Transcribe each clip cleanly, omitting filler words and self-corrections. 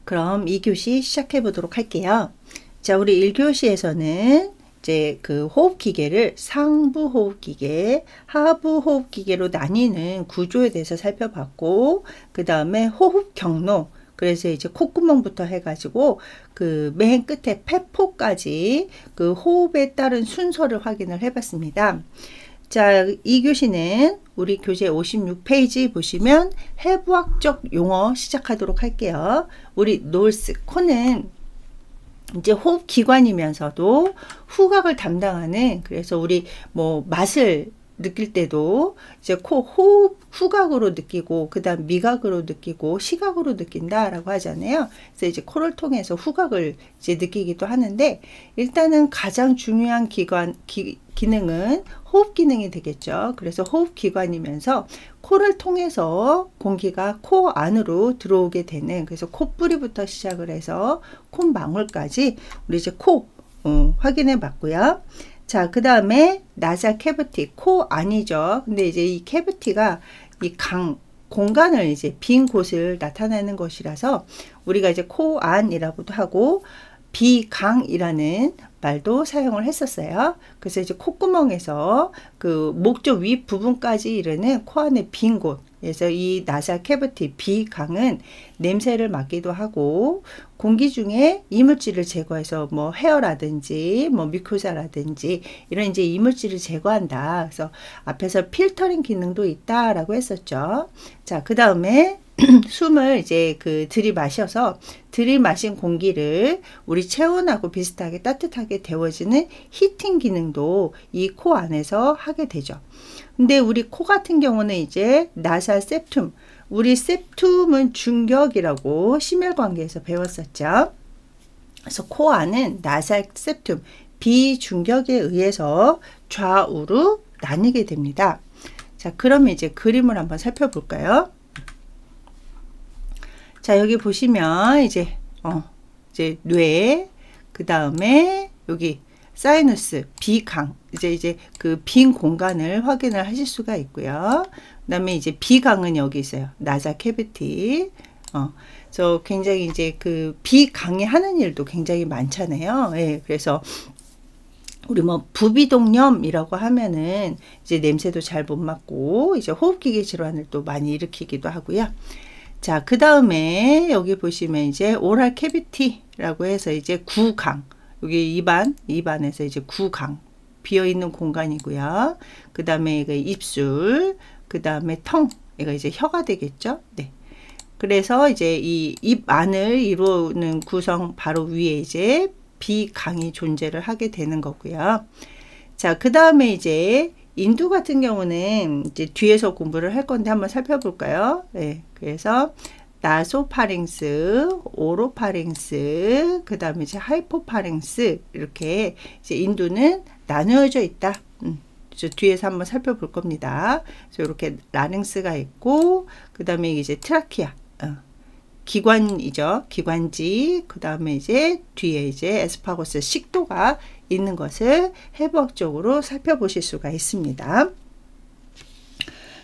그럼 2교시 시작해 보도록 할게요. 자, 우리 1교시에서는 이제 그 호흡기계를 상부 호흡기계, 하부 호흡기계로 나뉘는 구조에 대해서 살펴봤고, 그 다음에 호흡 경로, 그래서 이제 콧구멍부터 해가지고 그 맨 끝에 폐포까지 그 호흡에 따른 순서를 확인을 해봤습니다. 자, 2교시는 우리 교재 56페이지 보시면 해부학적 용어 시작하도록 할게요. 우리 노스, 코는 이제 호흡기관이면서도 후각을 담당하는, 그래서 우리 뭐 맛을 느낄 때도 이제 코 호흡 후각으로 느끼고 그 다음 미각으로 느끼고 시각으로 느낀다라고 하잖아요. 그래서 이제 코를 통해서 후각을 이제 느끼기도 하는데, 일단은 가장 중요한 기능은 호흡 기능이 되겠죠. 그래서 호흡 기관이면서 코를 통해서 공기가 코 안으로 들어오게 되는, 그래서 콧뿌리부터 시작을 해서 콧망울까지 우리 이제 코 확인해 봤고요. 자, 그 다음에 나사 캐비티, 코 안이죠. 근데 이제 이 캐비티가 이 공간을 이제 빈 곳을 나타내는 것이라서 우리가 이제 코 안이라고도 하고 비강이라는 말도 사용을 했었어요. 그래서 이제 콧구멍에서 그 목젖 윗 부분까지 이르는 코 안의 빈 곳, 그래서 이 나사 캐비티 비강은 냄새를 맡기도 하고 공기 중에 이물질을 제거해서 뭐 헤어라든지 뭐 뮤코사라든지 이런 이제 이물질을 제거한다. 그래서 앞에서 필터링 기능도 있다라고 했었죠. 자, 그 다음에 숨을 이제 그 들이마셔서 들이마신 공기를 우리 체온하고 비슷하게 따뜻하게 데워지는 히팅 기능도 이 코 안에서 하게 되죠. 근데 우리 코 같은 경우는 이제 나사 septum, 우리 septum은 중격이라고 심혈관계에서 배웠었죠. 그래서 코 안은 나사 septum, 비중격에 의해서 좌우로 나뉘게 됩니다. 자, 그러면 이제 그림을 한번 살펴볼까요? 자, 여기 보시면 이제 뇌, 그 다음에 여기 사이너스, 비강, 이제 그 빈 공간을 확인을 하실 수가 있고요. 그 다음에 이제 비강은 여기 있어요. 나사 캐비티. 그래서 굉장히 이제 그 비강이 하는 일도 굉장히 많잖아요. 예, 그래서 우리 뭐 부비동염이라고 하면은 이제 냄새도 잘 못 맡고 이제 호흡기계 질환을 또 많이 일으키기도 하고요. 자, 그 다음에 여기 보시면 이제 오랄 캐비티라고 해서 이제 구강, 여기 입안에서 이제 구강, 비어있는 공간이고요. 그 다음에 이거 입술, 그 다음에 텅, 이거 이제 혀가 되겠죠. 네. 그래서 이제 이 입 안을 이루는 구성 바로 위에 이제 비강이 존재를 하게 되는 거고요. 자, 그 다음에 이제 인두 같은 경우는 이제 뒤에서 공부를 할 건데 한번 살펴볼까요? 네. 그래서 나소파링스, 오로파링스, 그 다음에 이제 하이포파링스, 이렇게 이제 인두는 나누어져 있다. 뒤에서 한번 살펴볼 겁니다. 그래서 이렇게 라ring스가 있고, 그 다음에 이제 트라키아, 기관이죠. 기관지, 그 다음에 이제 뒤에 이제 에스파고스 식도가 있는 것을 해부학적으로 살펴보실 수가 있습니다.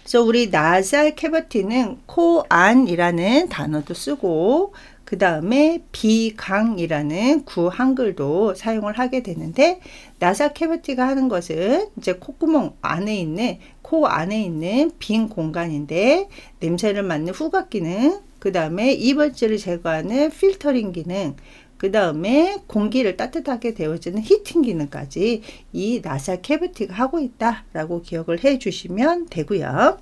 그래서 우리 나살 캐비티는 코 안이라는 단어도 쓰고, 그 다음에 비강이라는 구 한글도 사용을 하게 되는데, 나사 캐비티가 하는 것은 이제 콧구멍 안에 있는, 코 안에 있는 빈 공간인데, 냄새를 맡는 후각 기능, 그 다음에 이물질을 제거하는 필터링 기능, 그 다음에 공기를 따뜻하게 데워주는 히팅 기능까지 이 나사 캐비티가 하고 있다라고 기억을 해 주시면 되고요.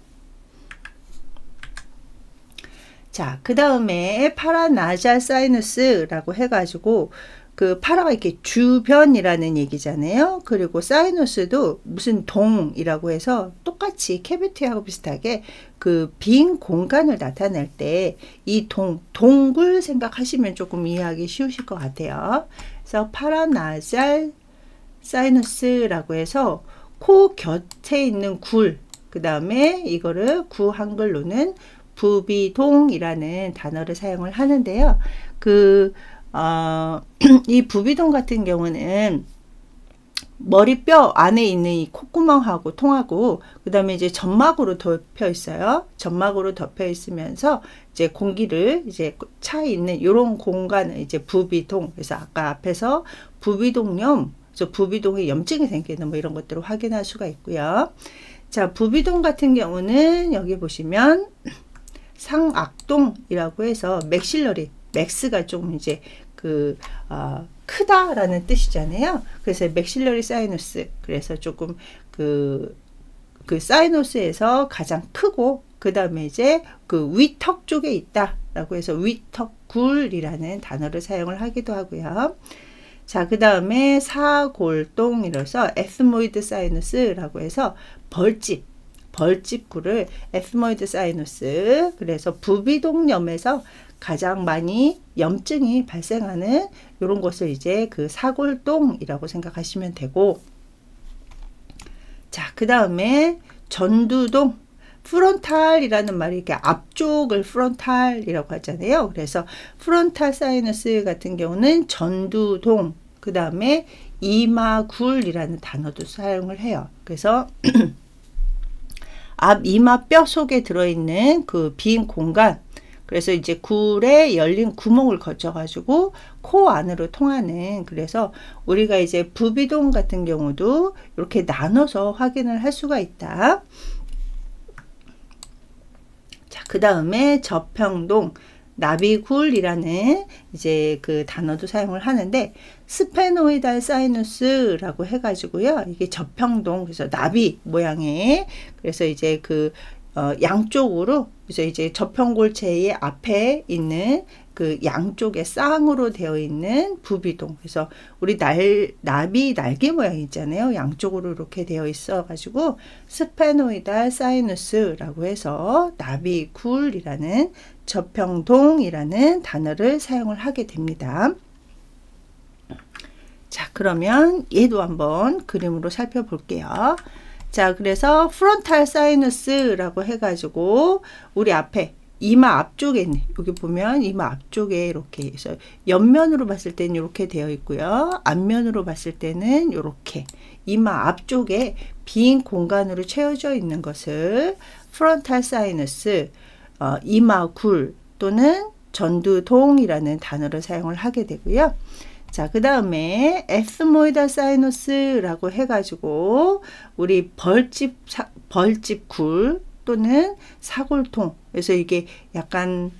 자, 그 다음에 파라나잘 사이너스라고 해가지고 그 파라가 이렇게 주변이라는 얘기잖아요. 그리고 사이너스도 무슨 동이라고 해서 똑같이 캐비티하고 비슷하게 그 빈 공간을 나타낼 때 이 동굴 생각하시면 조금 이해하기 쉬우실 것 같아요. 그래서 파라나잘 사이너스라고 해서 코 곁에 있는 굴, 그 다음에 이거를 구 한글로는 부비동이라는 단어를 사용을 하는데요. 이 부비동 같은 경우는 머리뼈 안에 있는 이 콧구멍하고 통하고, 그 다음에 이제 점막으로 덮여 있어요. 점막으로 덮여 있으면서 이제 공기를 이제 차 있는 이런 공간을 이제 부비동. 그래서 아까 앞에서 부비동염, 그래서 부비동에 염증이 생기는 뭐 이런 것들을 확인할 수가 있고요. 자, 부비동 같은 경우는 여기 보시면 상악동이라고 해서 맥실러리, 맥스가 좀 이제 크다라는 뜻이잖아요. 그래서 맥실러리 사이너스, 그래서 조금 그 사이너스에서 가장 크고, 그 다음에 이제 그 위턱 쪽에 있다라고 해서 위턱굴이라는 단어를 사용을 하기도 하고요. 자, 그 다음에 사골동이라서 에스모이드 사이너스라고 해서 벌집굴을 에스모이드 사이너스, 그래서 부비동염에서 가장 많이 염증이 발생하는 이런 것을 이제 그 사골동이라고 생각하시면 되고, 자, 그 다음에 전두동, 프론탈이라는 말이 이렇게 앞쪽을 프론탈이라고 하잖아요. 그래서 프론탈 사이너스 같은 경우는 전두동, 그 다음에 이마굴이라는 단어도 사용을 해요. 그래서 앞 이마뼈 속에 들어있는 그 빈 공간, 그래서 이제 굴에 열린 구멍을 거쳐 가지고 코 안으로 통하는, 그래서 우리가 이제 부비동 같은 경우도 이렇게 나눠서 확인을 할 수가 있다. 자, 그 다음에 저평동, 나비굴이라는 이제 그 단어도 사용을 하는데, 스페노이달 사이너스라고 해가지고요, 이게 저평동, 그래서 나비 모양의, 그래서 이제 양쪽으로, 그래서 이제 저평골체의 앞에 있는 그 양쪽에 쌍으로 되어 있는 부비동, 그래서 우리 나비 날개 모양 있잖아요. 양쪽으로 이렇게 되어 있어 가지고 스페노이달 사이너스라고 해서 나비굴이라는 저평동이라는 단어를 사용을 하게 됩니다. 자, 그러면 얘도 한번 그림으로 살펴볼게요. 자, 그래서 프론탈 사이너스라고 해가지고 우리 앞에 이마 앞쪽에 있는, 여기 보면 이마 앞쪽에 이렇게 해서 옆면으로 봤을 때는 이렇게 되어 있고요. 앞면으로 봤을 때는 이렇게 이마 앞쪽에 빈 공간으로 채워져 있는 것을 프론탈 사이너스, 이마굴 또는 전두동이라는 단어를 사용을 하게 되고요. 자, 그 다음에 에스모이달 사이너스라고 해가지고 우리 벌집굴 또는 사골통, 그래서 이게 약간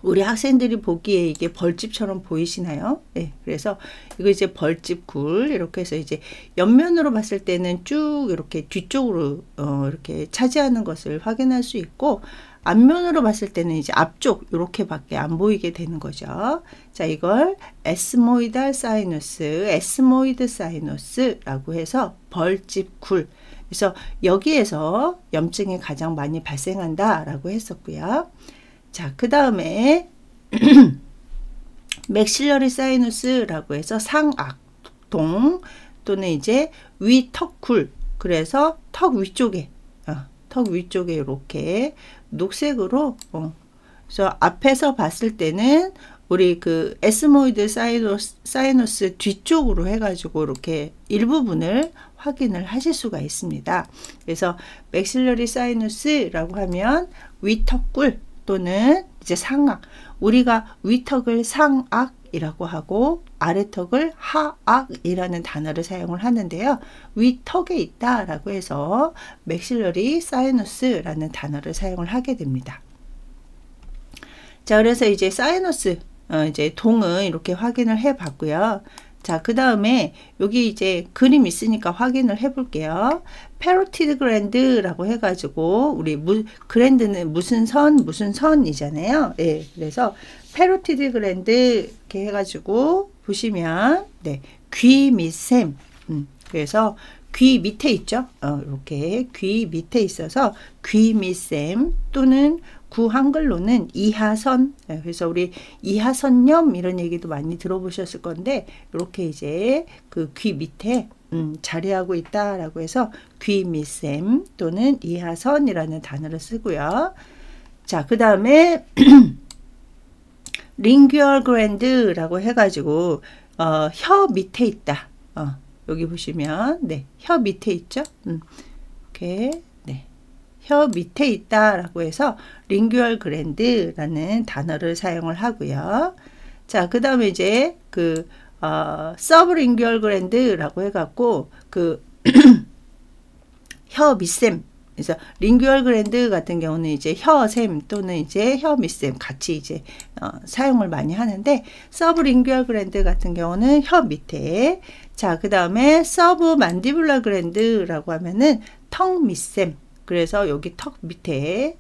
우리 학생들이 보기에 이게 벌집처럼 보이시나요? 네, 그래서 이거 이제 벌집굴, 이렇게 해서 이제 옆면으로 봤을 때는 쭉 이렇게 뒤쪽으로 이렇게 차지하는 것을 확인할 수 있고, 앞면으로 봤을 때는 이제 앞쪽 이렇게밖에 안 보이게 되는 거죠. 자, 이걸 에스모이달 사이너스, 에스모이드 사이너스라고 해서 벌집굴, 그래서 여기에서 염증이 가장 많이 발생한다라고 했었고요. 자, 그 다음에 맥실러리 사이너스라고 해서 상악동 또는 이제 위턱굴, 그래서 턱 위쪽에 이렇게 녹색으로, 그래서 앞에서 봤을 때는 우리 그 에스모이드 사이너스 뒤쪽으로 해가지고 이렇게 일부분을 확인을 하실 수가 있습니다. 그래서 맥실러리 사이너스라고 하면 위턱굴 또는 이제 상악, 우리가 위턱을 상악이라고 하고 아래턱을 하악이라는 단어를 사용을 하는데요. 위턱에 있다라고 해서 맥실러리 사이너스라는 단어를 사용을 하게 됩니다. 자, 그래서 이제 사이너스, 이제 동을 이렇게 확인을 해 봤고요. 자, 그 다음에 여기 이제 그림 있으니까 확인을 해 볼게요. 페로티드 그랜드라고 해가지고 우리 그랜드는 무슨 선이잖아요. 예, 그래서 페로티드 그랜드 이렇게 해가지고 보시면, 네, 귀 밑샘, 그래서 귀 밑에 있죠. 이렇게 귀 밑에 있어서 귀 밑샘 또는 구한글로는 이하선, 그래서 우리 이하선염 이런 얘기도 많이 들어보셨을 건데, 이렇게 이제 그 귀 밑에 자리하고 있다라고 해서 귀 밑샘 또는 이하선이라는 단어를 쓰고요. 자, 그 다음에 링규얼 그랜드라고 해가지고 혀 밑에 있다. 여기 보시면 네, 혀 밑에 있죠. 이렇게 네, 혀 밑에 있다라고 해서 링규얼 그랜드라는 단어를 사용을 하고요. 자, 그 다음에 이제 그 서브링규얼 그랜드라고 해갖고 그 혀 밑샘, 그래서 링규얼 그랜드 같은 경우는 이제 혀샘 또는 이제 혀 밑샘 같이 이제 사용을 많이 하는데, 서브링규얼 그랜드 같은 경우는 혀 밑에. 자, 그 다음에 서브 만디블라 그랜드라고 하면은 턱 밑샘, 그래서 여기 턱 밑에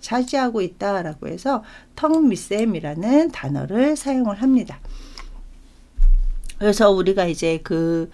차지하고 있다라고 해서 턱 밑샘이라는 단어를 사용을 합니다. 그래서 우리가 이제 그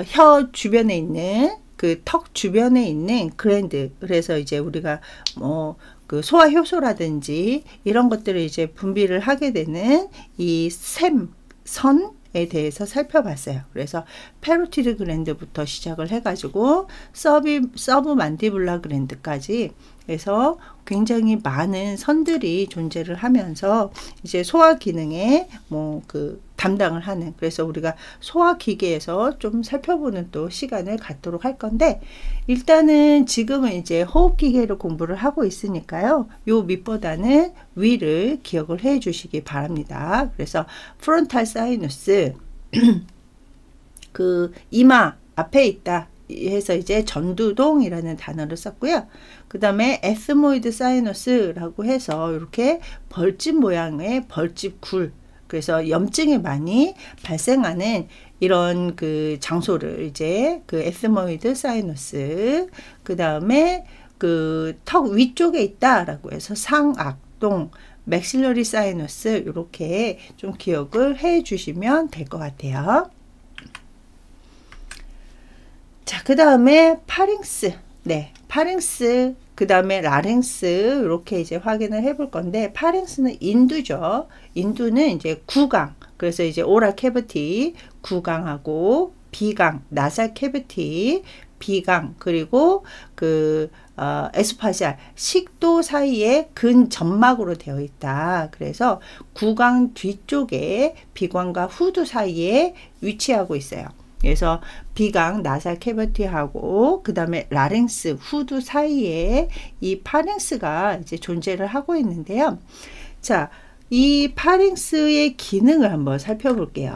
혀 주변에 있는 그 턱 주변에 있는 그랜드, 그래서 이제 우리가 뭐 그 소화 효소라든지 이런 것들을 이제 분비를 하게 되는 이 선에 대해서 살펴봤어요. 그래서 페로티드 그랜드부터 시작을 해가지고 서브 만디블라 그랜드까지 해서 굉장히 많은 선들이 존재를 하면서 이제 소화 기능에 뭐 그 담당을 하는, 그래서 우리가 소화 기계에서 좀 살펴보는 또 시간을 갖도록 할 건데, 일단은 지금은 이제 호흡 기계를 공부를 하고 있으니까요, 요 밑보다는 위를 기억을 해 주시기 바랍니다. 그래서 프론탈 사이너스 그 이마 앞에 있다 해서 이제 전두동이라는 단어를 썼고요. 그 다음에 에스모이드 사이너스라고 해서 이렇게 벌집 모양의 벌집 굴, 그래서 염증이 많이 발생하는 이런 그 장소를 이제 그 에스모이드 사이너스, 그 다음에 그 턱 위쪽에 있다라고 해서 상악동, 맥실러리 사이너스, 이렇게 좀 기억을 해 주시면 될 것 같아요. 자, 그 다음에 파링스, 네, 파링스, 그 다음에 라랭스, 이렇게 이제 확인을 해 볼 건데, 파링스는 인두죠. 인두는 이제 구강, 그래서 이제 오랄 캐비티, 구강하고 비강, 나살 캐비티, 비강, 그리고 그 에소파지알, 식도 사이에 근점막으로 되어 있다. 그래서 구강 뒤쪽에 비관과 후두 사이에 위치하고 있어요. 그래서 비강, 나살 캐비티하고 그 다음에 라랭스, 후두 사이에 이 파링스가 이제 존재를 하고 있는데요. 자, 이 파링스의 기능을 한번 살펴볼게요.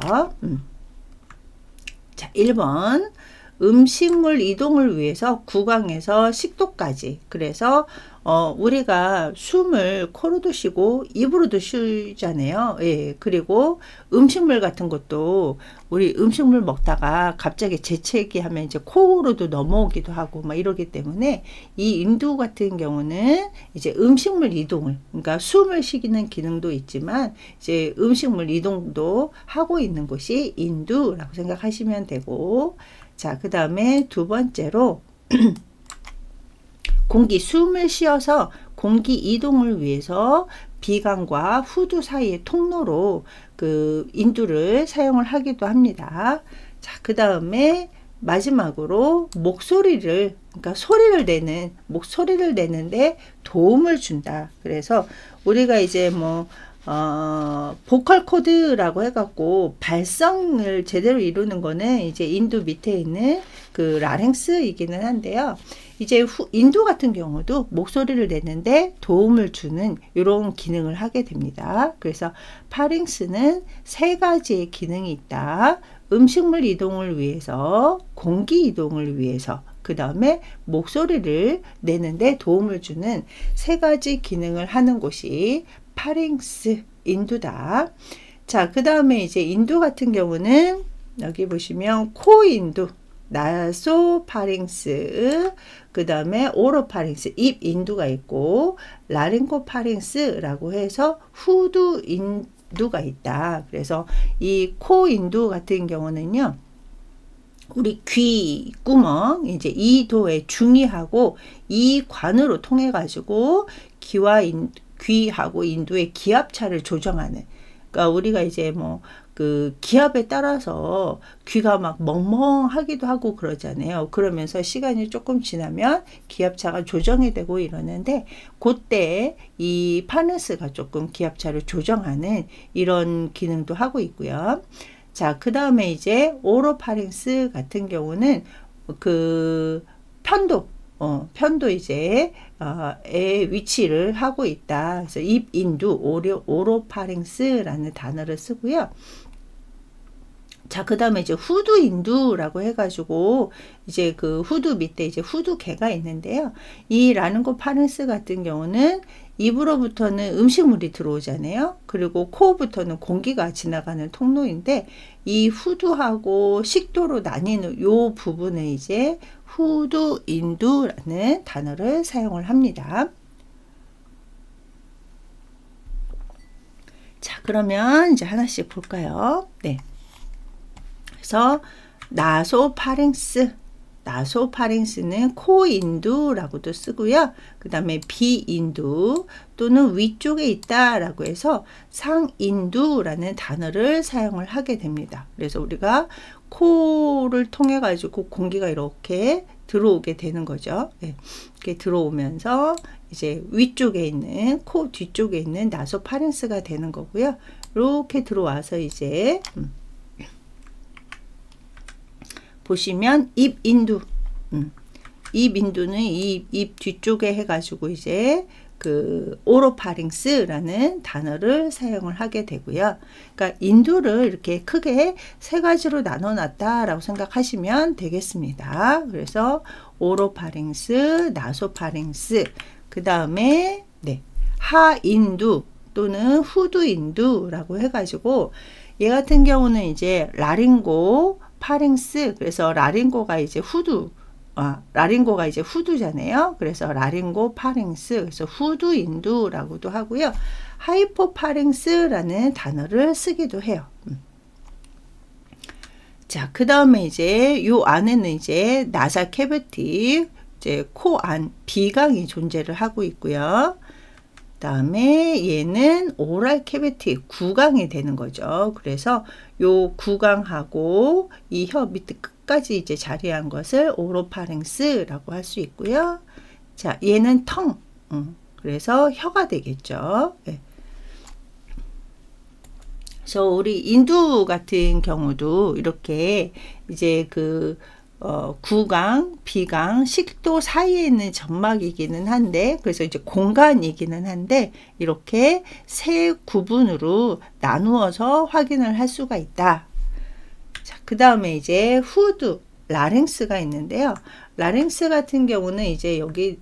자, 1번 음식물 이동을 위해서 구강에서 식도까지, 그래서 우리가 숨을 코로도 쉬고 입으로도 쉬잖아요. 예, 그리고 음식물 같은 것도 우리 음식물 먹다가 갑자기 재채기 하면 이제 코로도 넘어오기도 하고 막 이러기 때문에 이 인두 같은 경우는 이제 음식물 이동을, 그러니까 숨을 쉬기는 기능도 있지만 이제 음식물 이동도 하고 있는 곳이 인두라고 생각하시면 되고, 자, 그 다음에 두 번째로 숨을 쉬어서 공기 이동을 위해서 비강과 후두 사이의 통로로 그 인두를 사용을 하기도 합니다. 자, 그 다음에 마지막으로 목소리를, 그러니까 목소리를 내는데 도움을 준다. 그래서 우리가 이제 뭐 보컬 코드라고 해갖고 발성을 제대로 이루는 거는 이제 인두 밑에 있는 그 라랭스이기는 한데요. 이제 인두 같은 경우도 목소리를 내는데 도움을 주는 이런 기능을 하게 됩니다. 그래서 파링스는 세 가지의 기능이 있다. 음식물 이동을 위해서, 공기 이동을 위해서, 그 다음에 목소리를 내는데 도움을 주는 세 가지 기능을 하는 곳이 파링스, 인두다. 자, 그 다음에 이제 인두 같은 경우는 여기 보시면 코 인두, 나소파링스, 그 다음에 오로파링스, 입 인두가 있고, 라링코파링스라고 해서 후두 인두가 있다. 그래서 이 코 인두 같은 경우는요, 우리 귀 구멍, 이제 이도의 중이하고 이관으로 통해 가지고 귀하고 인두의 기압차를 조정하는, 그러니까 우리가 이제 뭐 그 기압에 따라서 귀가 막 멍멍하기도 하고 그러잖아요. 그러면서 시간이 조금 지나면 기압차가 조정이 되고 이러는데, 그때 이 파르스가 조금 기압차를 조정하는 이런 기능도 하고 있고요. 자, 그 다음에 이제 오로파링스 같은 경우는 그 편도 이제 의 위치를 하고 있다. 그래서 입인두 오로파링스라는 단어를 쓰고요. 자, 그 다음에 이제 후두인두라고 해가지고, 이제 그 후두 밑에 이제 후두개가 있는데요. 이 라는고파렌스 같은 경우는 입으로부터는 음식물이 들어오잖아요. 그리고 코부터는 공기가 지나가는 통로인데, 이 후두하고 식도로 나뉘는 요 부분에 이제 후두인두라는 단어를 사용을 합니다. 자, 그러면 이제 하나씩 볼까요? 네. 그래서 나소파링스는 코인두라고도 쓰고요. 그 다음에 비인두 또는 위쪽에 있다라고 해서 상인두라는 단어를 사용을 하게 됩니다. 그래서 우리가 코를 통해 가지고 공기가 이렇게 들어오게 되는 거죠. 네. 이렇게 들어오면서 이제 위쪽에 있는 코 뒤쪽에 있는 나소파링스가 되는 거고요. 이렇게 들어와서 이제 보시면 입인두, 입인두는 입 뒤쪽에 해가지고 이제 그 오로파링스라는 단어를 사용을 하게 되고요. 그러니까 인두를 이렇게 크게 세 가지로 나눠 놨다라고 생각하시면 되겠습니다. 그래서 오로파링스, 나소파링스, 그 다음에 네, 하인두 또는 후두인두라고 해가지고 얘 같은 경우는 이제 라링고 파링스, 그래서 라링고가 이제 라링고가 이제 후두잖아요. 그래서 라링고 파링스, 그래서 후두인두라고도 하고요. 하이포파링스라는 단어를 쓰기도 해요. 자, 그 다음에 이제 요 안에는 이제 나사 캐비티, 이제 코 안 비강이 존재를 하고 있고요. 다음에 얘는 오랄 캐비티 구강이 되는 거죠. 그래서 요 구강하고 이 혀 밑에 끝까지 이제 자리한 것을 오로파링스라고 할 수 있고요. 자, 얘는 텅, 그래서 혀가 되겠죠. 네. 그래서 우리 인두 같은 경우도 이렇게 이제 그 구강, 비강, 식도 사이에 있는 점막이기는 한데, 그래서 이제 공간이기는 한데, 이렇게 세 구분으로 나누어서 확인을 할 수가 있다. 자, 그 다음에 이제 후두, 라링스가 있는데요. 라링스 같은 경우는 이제 여기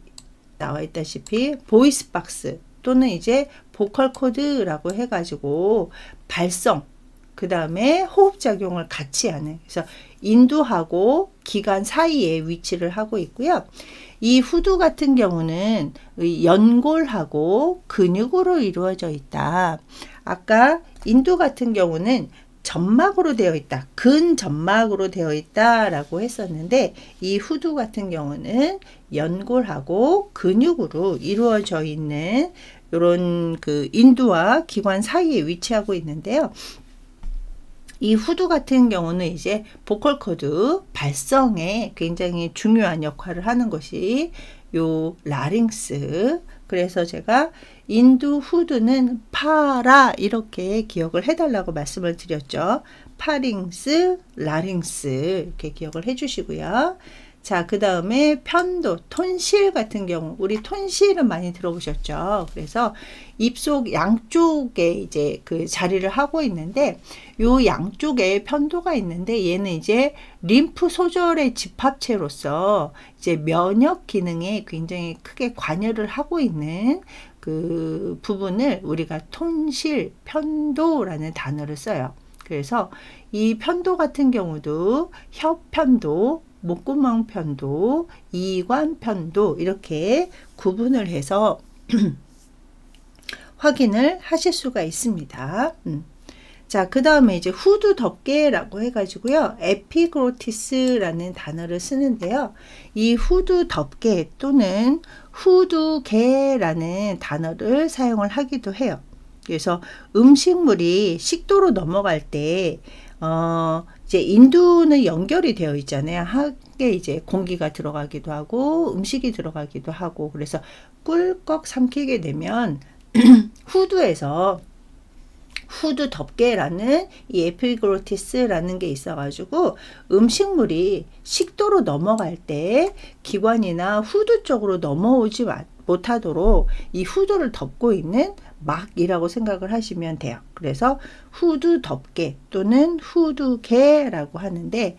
나와 있다시피 보이스 박스 또는 이제 보컬 코드라고 해가지고 발성, 그 다음에 호흡작용을 같이 하는, 그래서 인두하고 기관 사이에 위치를 하고 있고요. 이 후두 같은 경우는 연골하고 근육으로 이루어져 있다. 아까 인두 같은 경우는 점막으로 되어 있다, 근점막으로 되어 있다 라고 했었는데, 이 후두 같은 경우는 연골하고 근육으로 이루어져 있는 이런 그 인두와 기관 사이에 위치하고 있는데요. 이 후두 같은 경우는 이제 보컬 코드 발성에 굉장히 중요한 역할을 하는 것이 요 라링스. 그래서 제가 인두 후두는 파라 이렇게 기억을 해달라고 말씀을 드렸죠. 파링스, 라링스 이렇게 기억을 해주시고요. 자, 그 다음에 편도, 톤실 같은 경우, 우리 톤실은 많이 들어보셨죠? 그래서 입속 양쪽에 이제 그 자리를 하고 있는데, 요 양쪽에 편도가 있는데, 얘는 이제 림프 소절의 집합체로서 이제 면역 기능에 굉장히 크게 관여를 하고 있는 그 부분을 우리가 톤실, 편도라는 단어를 써요. 그래서 이 편도 같은 경우도 혀편도, 목구멍 편도, 이관 편도 이렇게 구분을 해서 확인을 하실 수가 있습니다. 자, 그 다음에 이제 후두 덮개라고 해가지고요. 에피그로티스라는 단어를 쓰는데요. 이 후두 덮개 또는 후두개라는 단어를 사용을 하기도 해요. 그래서 음식물이 식도로 넘어갈 때 이제 인두는 연결이 되어 있잖아요. 하게 이제 공기가 들어가기도 하고 음식이 들어가기도 하고, 그래서 꿀꺽 삼키게 되면 후두에서 후두 덮개라는 이 에피글로티스라는 게 있어가지고 음식물이 식도로 넘어갈 때 기관이나 후두 쪽으로 넘어오지 못하도록 이 후두를 덮고 있는 막이라고 생각을 하시면 돼요. 그래서 후두 덮개 또는 후두개라고 하는데,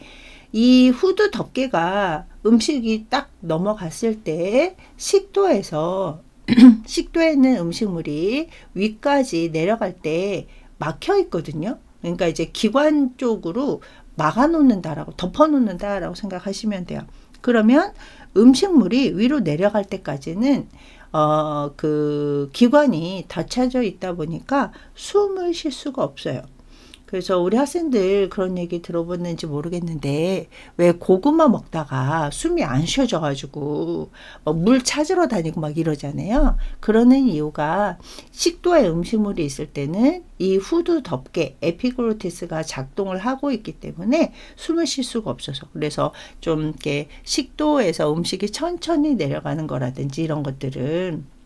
이 후두 덮개가 음식이 딱 넘어갔을 때 식도에서 식도에 있는 음식물이 위까지 내려갈 때 막혀 있거든요. 그러니까 이제 기관 쪽으로 막아 놓는다라고, 덮어 놓는다라고 생각하시면 돼요. 그러면 음식물이 위로 내려갈 때까지는 그 기관이 닫혀져 있다 보니까 숨을 쉴 수가 없어요. 그래서 우리 학생들 그런 얘기 들어봤는지 모르겠는데, 왜 고구마 먹다가 숨이 안 쉬어져 가지고 물 찾으러 다니고 막 이러잖아요. 그러는 이유가 식도에 음식물이 있을 때는 이 후두 덮개 에피글로티스가 작동을 하고 있기 때문에 숨을 쉴 수가 없어서, 그래서 좀 이렇게 식도에서 음식이 천천히 내려가는 거라든지 이런 것들은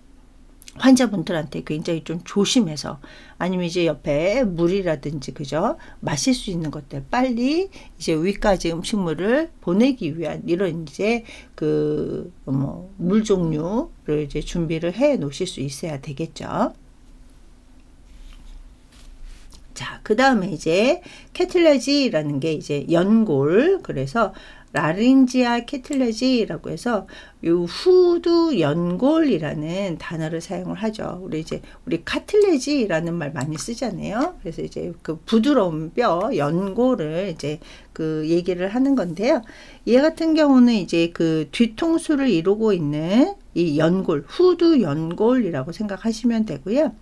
환자분들한테 굉장히 좀 조심해서, 아니면 이제 옆에 물이라든지 그죠, 마실 수 있는 것들 빨리 이제 위까지 음식물을 보내기 위한 이런 이제 그 물 종류를 이제 준비를 해 놓으실 수 있어야 되겠죠. 자, 그 다음에 이제 캐틀레지라는 게 이제 연골, 그래서 라린지아 캐틀레지라고 해서 이 후두 연골이라는 단어를 사용을 하죠. 우리 카틀레지라는 말 많이 쓰잖아요. 그래서 이제 그 부드러운 뼈 연골을 이제 그 얘기를 하는 건데요. 얘 같은 경우는 이제 그 뒤통수를 이루고 있는 이 연골, 후두 연골이라고 생각하시면 되고요.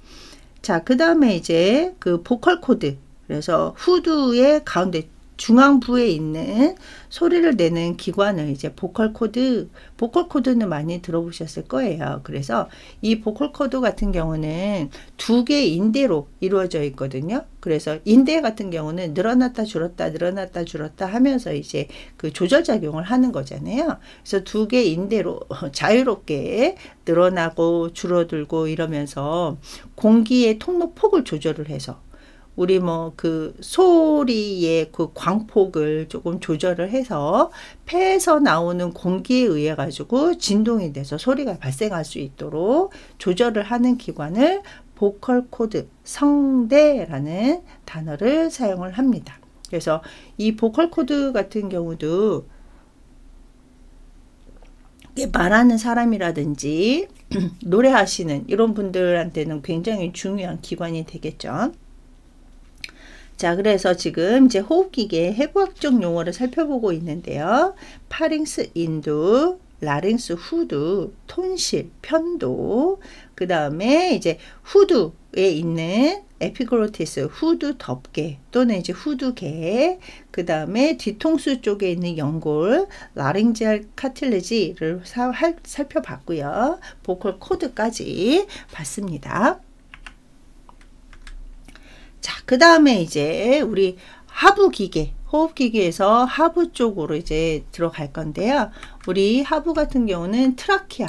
자, 그 다음에 이제 그 보컬 코드, 그래서 후두의 가운데 중앙부에 있는 소리를 내는 기관을 이제 보컬 코드는 많이 들어보셨을 거예요. 그래서 이 보컬 코드 같은 경우는 두 개의 인대로 이루어져 있거든요. 그래서 인대 같은 경우는 늘어났다 줄었다 하면서 이제 그 조절 작용을 하는 거잖아요. 그래서 두 개의 인대로 자유롭게 늘어나고 줄어들고 이러면서 공기의 통로 폭을 조절을 해서, 우리 그 소리의 그 광폭을 조금 조절을 해서 폐에서 나오는 공기에 의해 가지고 진동이 돼서 소리가 발생할 수 있도록 조절을 하는 기관을 보컬 코드, 성대라는 단어를 사용을 합니다. 그래서 이 보컬 코드 같은 경우도 말하는 사람이라든지 노래하시는 이런 분들한테는 굉장히 중요한 기관이 되겠죠. 자, 그래서 지금 이제 호흡기계 해부학적 용어를 살펴보고 있는데요. 파링스 인두, 라링스 후두, 톤실, 편도, 그 다음에 이제 후두에 있는 에피글로티스, 후두 덮개 또는 이제 후두개, 그 다음에 뒤통수 쪽에 있는 연골, 라링지알 카틸레지를 살펴봤고요. 보컬 코드까지 봤습니다. 자, 그 다음에 이제 우리 하부기계, 호흡기계에서 하부 쪽으로 이제 들어갈 건데요. 우리 하부 같은 경우는 트라키아,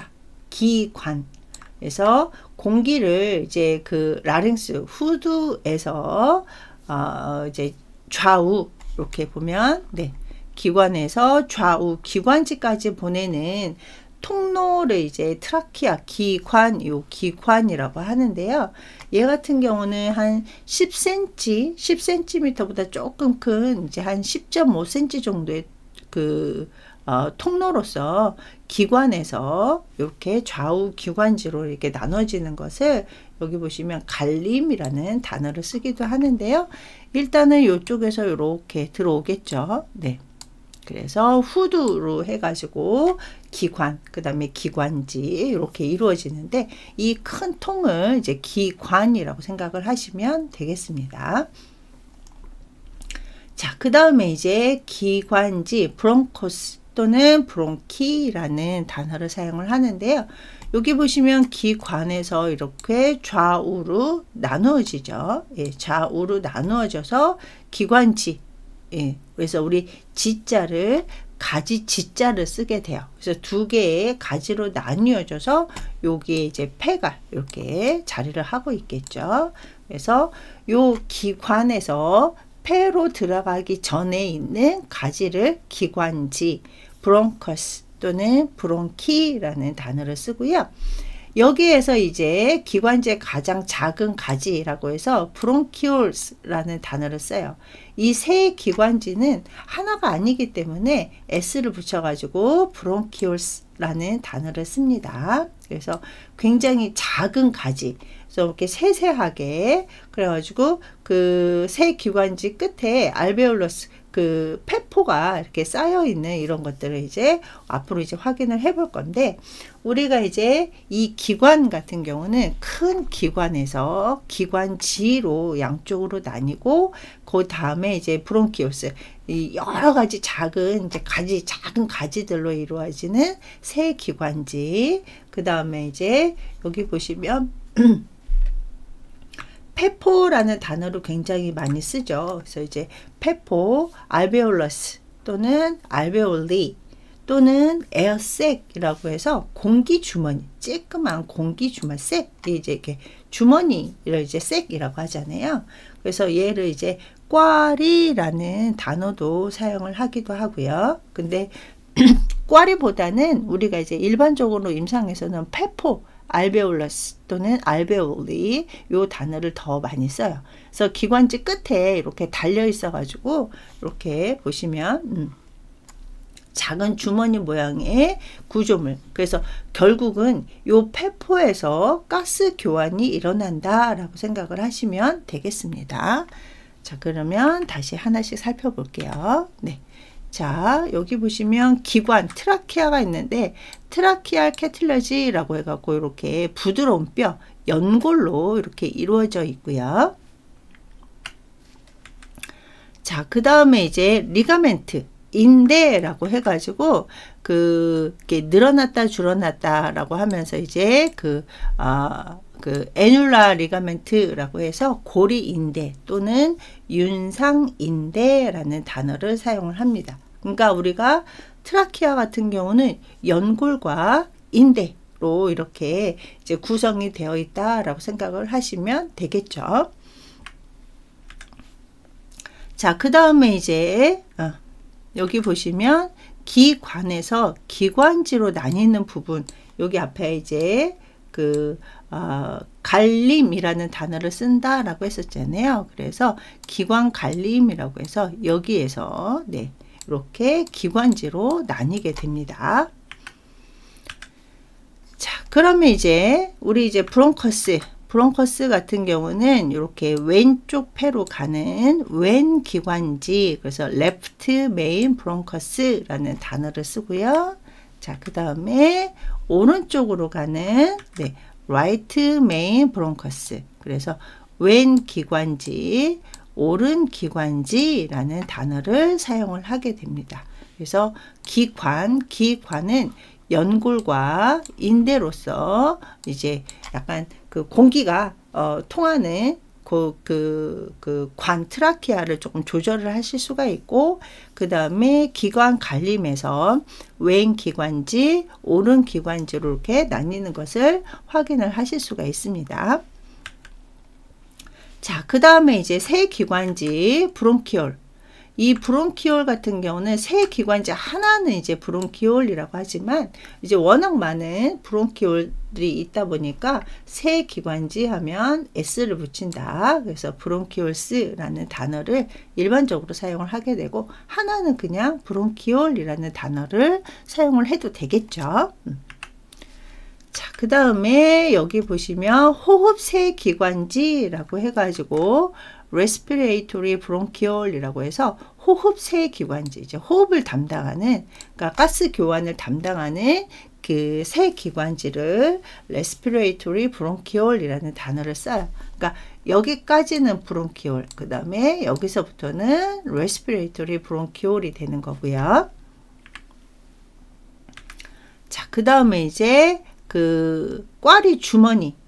기관. 그래서 공기를 이제 그 라링스, 후두에서 이제 좌우 이렇게 보면, 네, 기관에서 좌우 기관지까지 보내는 통로를 이제 트라키아, 요 기관이라고 하는데요. 얘 같은 경우는 한 10cm보다 조금 큰 이제 한 10.5cm 정도의 그 통로로서 기관에서 이렇게 좌우 기관지로 이렇게 나눠지는 것을 여기 보시면 갈림이라는 단어를 쓰기도 하는데요. 일단은 이쪽에서 이렇게 들어오겠죠. 네. 그래서 후두로 해가지고 기관, 그 다음에 기관지 이렇게 이루어지는데, 이 큰 통을 이제 기관이라고 생각을 하시면 되겠습니다. 자, 그 다음에 이제 기관지, 브론코스 또는 브론키라는 단어를 사용을 하는데요. 여기 보시면 기관에서 이렇게 좌우로 나누어지죠. 예, 좌우로 나누어져서 기관지, 예, 그래서 우리 지자를 가지 지자를 쓰게 돼요. 그래서 두 개의 가지로 나뉘어져서 여기에 이제 폐가 이렇게 자리를 하고 있겠죠. 그래서 요 기관에서 폐로 들어가기 전에 있는 가지를 기관지, 브론커스 또는 브론키라는 단어를 쓰고요. 여기에서 이제 기관지의 가장 작은 가지라고 해서 브론키올스라는 단어를 써요. 이 세 기관지는 하나가 아니기 때문에 s를 붙여가지고 브론키올스라는 단어를 씁니다. 그래서 굉장히 작은 가지, 그래서 이렇게 세세하게 그래가지고 그 세 기관지 끝에 알베올러스 그 폐포가 이렇게 쌓여 있는 이런 것들을 이제 앞으로 이제 확인을 해 볼 건데, 우리가 이제 이 기관 같은 경우는 큰 기관에서 기관지로 양쪽으로 나뉘고, 그 다음에 이제 브론키올스, 이 여러 가지 작은 이제 작은 가지들로 이루어지는 세 기관지, 그 다음에 이제 여기 보시면 폐포라는 단어를 굉장히 많이 쓰죠. 그래서 이제 폐포, 알베올러스 또는 알베올리 또는 에어색이라고 해서 공기 주머니, 쬐끄만 공기 주머니, 색이 이제 이렇게 주머니를 이제 색이라고 하잖아요. 그래서 얘를 이제 꽈리라는 단어도 사용을 하기도 하고요. 근데 꽈리보다는 우리가 이제 일반적으로 임상에서는 폐포, 알베올러스 또는 알베올리 요 단어를 더 많이 써요. 그래서 기관지 끝에 이렇게 달려 있어 가지고 이렇게 보시면 작은 주머니 모양의 구조물, 그래서 결국은 요 폐포에서 가스 교환이 일어난다 라고 생각을 하시면 되겠습니다. 자, 그러면 다시 하나씩 살펴볼게요. 네. 자, 여기 보시면 기관, 트라키아가 있는데, 트라키알 캐틀러지라고 해갖고 이렇게 부드러운 뼈, 연골로 이렇게 이루어져 있고요. 자, 그 다음에 이제 리가멘트, 인대라고 해가지고 이렇게 늘어났다 줄어났다라고 하면서 이제 그 애뉴라 리가멘트라고 해서 고리인대 또는 윤상인대라는 단어를 사용을 합니다. 그러니까 우리가 트라키아 같은 경우는 연골과 인대로 이렇게 이제 구성이 되어 있다라고 생각을 하시면 되겠죠. 자, 그 다음에 이제 여기 보시면 기관에서 기관지로 나뉘는 부분, 여기 앞에 이제 갈림이라는 단어를 쓴다라고 했었잖아요. 그래서 기관 갈림이라고 해서 여기에서 네, 이렇게 기관지로 나뉘게 됩니다. 자, 그러면 이제 우리 이제 브론커스 같은 경우는 이렇게 왼쪽 폐로 가는 왼 기관지, 그래서 left main bronchus라는 단어를 쓰고요. 자, 그 다음에 오른쪽으로 가는 네, right main bronchus, 그래서 왼 기관지, 오른 기관지라는 단어를 사용을 하게 됩니다. 그래서 기관은 연골과 인대로서 이제 약간 그 공기가 통하는 관 트라키아를 조금 조절을 하실 수가 있고, 그 다음에 기관 갈림에서 왼 기관지, 오른 기관지로 이렇게 나뉘는 것을 확인을 하실 수가 있습니다. 자, 그 다음에 이제 세 기관지 브론키올. 이 브론키올 같은 경우는 세 기관지 하나는 이제 브론키올이라고 하지만 이제 워낙 많은 브론키올들이 있다 보니까 세 기관지 하면 s를 붙인다. 그래서 브론키올스라는 단어를 일반적으로 사용을 하게 되고, 하나는 그냥 브론키올이라는 단어를 사용을 해도 되겠죠. 자, 그 다음에 여기 보시면 호흡 세 기관지라고 해가지고 respiratory bronchiol이라고 해서 호흡 세 기관지, 이제 호흡을 담당하는, 그러니까 가스 교환을 담당하는 그 세 기관지를 respiratory bronchiol이라는 단어를 써요. 그러니까 여기까지는 브론키올, 그 다음에 여기서부터는 respiratory bronchiol이 되는 거고요. 자, 그 다음에 이제 그 꽈리 주머니라고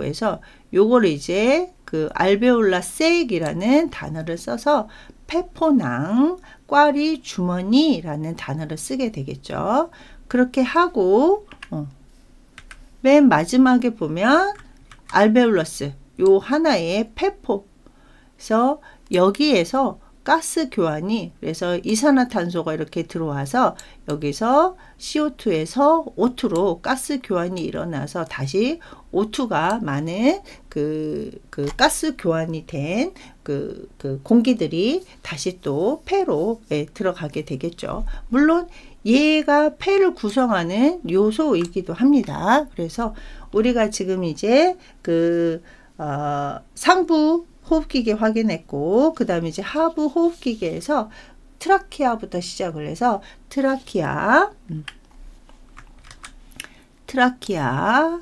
해서 요거를 이제 그 알베올라 세익이라는 단어를 써서 페포낭, 꽈리 주머니라는 단어를 쓰게 되겠죠. 그렇게 하고 맨 마지막에 보면 알베올러스 요 하나의 페포, 그래서 여기에서 가스 교환이, 그래서 이산화탄소가 이렇게 들어와서 여기서 CO2에서 O2로 가스 교환이 일어나서 다시 O2가 많은 그 가스 교환이 된 그 공기들이 다시 또 폐로 들어가게 되겠죠. 물론 얘가 폐를 구성하는 요소이기도 합니다. 그래서 우리가 지금 이제 상부 호흡기계 확인했고, 그 다음에 이제 하부 호흡기계에서 트라키아부터 시작을 해서 트라키아,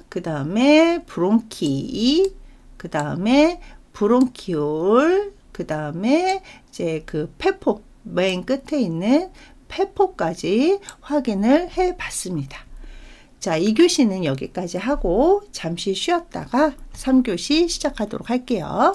그 다음에 브론키, 그 다음에 브론키올, 그 다음에 이제 그 페포, 맨 끝에 있는 페포까지 확인을 해 봤습니다. 자, 2교시는 여기까지 하고 잠시 쉬었다가 3교시 시작하도록 할게요.